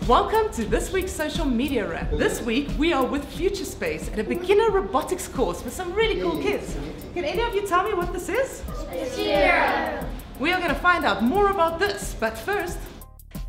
Welcome to this week's Social Media Wrap. This week we are with Future Space at a beginner robotics course with some really cool kids. Can any of you tell me what this is? Zero. We are going to find out more about this, but first...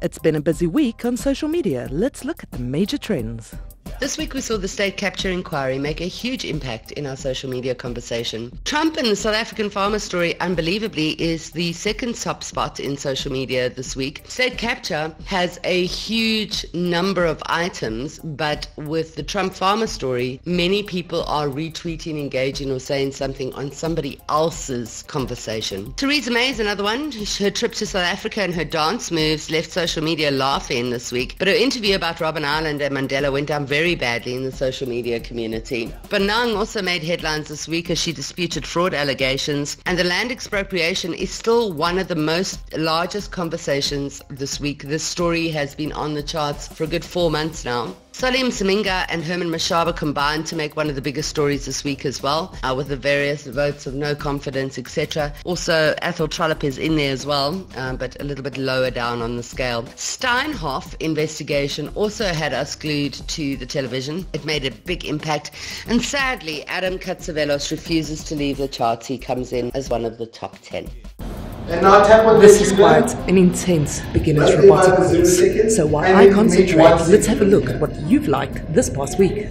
It's been a busy week on social media. Let's look at the major trends. This week we saw the state capture inquiry make a huge impact in our social media conversation. Trump and the South African farmer story, unbelievably, is the second top spot in social media this week. State capture has a huge number of items, but with the Trump farmer story, many people are retweeting, engaging or saying something on somebody else's conversation. Theresa May is another one. Her trip to South Africa and her dance moves left social media laughing this week, but her interview about Robben Island and Mandela went down very badly in the social media community. Benang also made headlines this week as she disputed fraud allegations, and the land expropriation is still one of the largest conversations this week. This story has been on the charts for a good 4 months now. Salim Saminga and Herman Mashaba combined to make one of the biggest stories this week as well, with the various votes of no confidence, etc. Also, Athol Trollip is in there as well, but a little bit lower down on the scale. Steinhoff investigation also had us glued to the television. It made a big impact. And sadly, Adam Katsavelos refuses to leave the charts. He comes in as one of the top 10. And now tap on This is quite an intense beginner's robotic course. So while I concentrate, let's have a look at what you've liked this past week.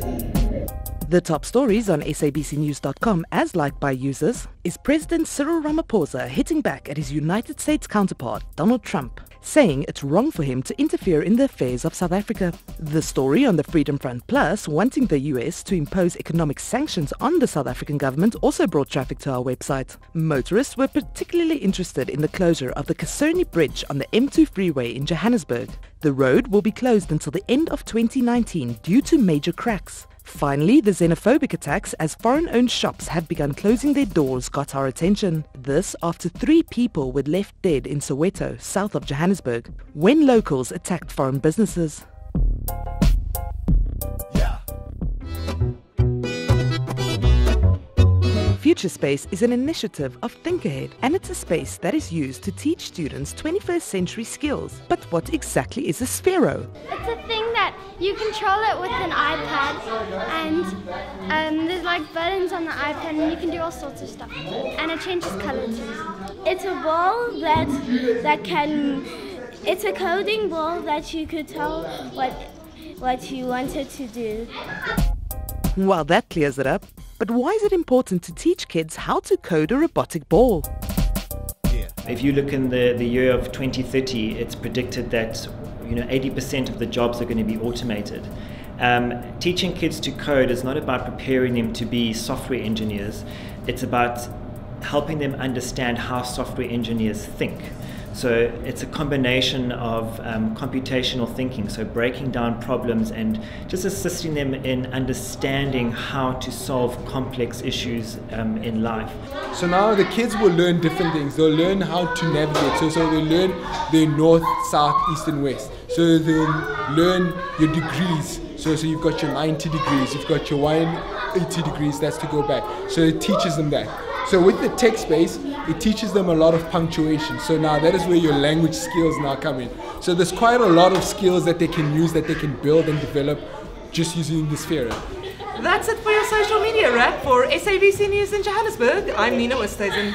The top stories on SABCnews.com, as liked by users, is President Cyril Ramaphosa hitting back at his United States counterpart, Donald Trump, saying it's wrong for him to interfere in the affairs of South Africa. The story on the Freedom Front Plus wanting the US to impose economic sanctions on the South African government also brought traffic to our website. Motorists were particularly interested in the closure of the Kasoni Bridge on the M2 freeway in Johannesburg. The road will be closed until the end of 2019 due to major cracks. Finally, the xenophobic attacks as foreign-owned shops have begun closing their doors got our attention. This after 3 people were left dead in Soweto, south of Johannesburg, when locals attacked foreign businesses. Future Space is an initiative of Think Ahead, and it's a space that is used to teach students 21st century skills. But what exactly is a sphero? It's a thing that you control it with an iPad, and there's like buttons on the iPad, and you can do all sorts of stuff, and it changes color too. It's a ball it's a coding ball that you could tell what you wanted to do. Well, that clears it up. But why is it important to teach kids how to code a robotic ball? If you look in the year of 2030, it's predicted that 80% of the jobs are going to be automated. Teaching kids to code is not about preparing them to be software engineers. It's about helping them understand how software engineers think. So it's a combination of computational thinking, so breaking down problems and just assisting them in understanding how to solve complex issues in life. So now the kids will learn different things. They'll learn how to navigate. So they'll learn their north, south, east and west. So they'll learn your degrees. So you've got your 90 degrees, you've got your 180 degrees, that's to go back. So it teaches them that. So with the tech space, it teaches them a lot of punctuation. So now that is where your language skills now come in. So there's quite a lot of skills that they can use, that they can build and develop just using the Sphero. That's it for your social media wrap for SABC News in Johannesburg. I'm Nina Oosthuizen.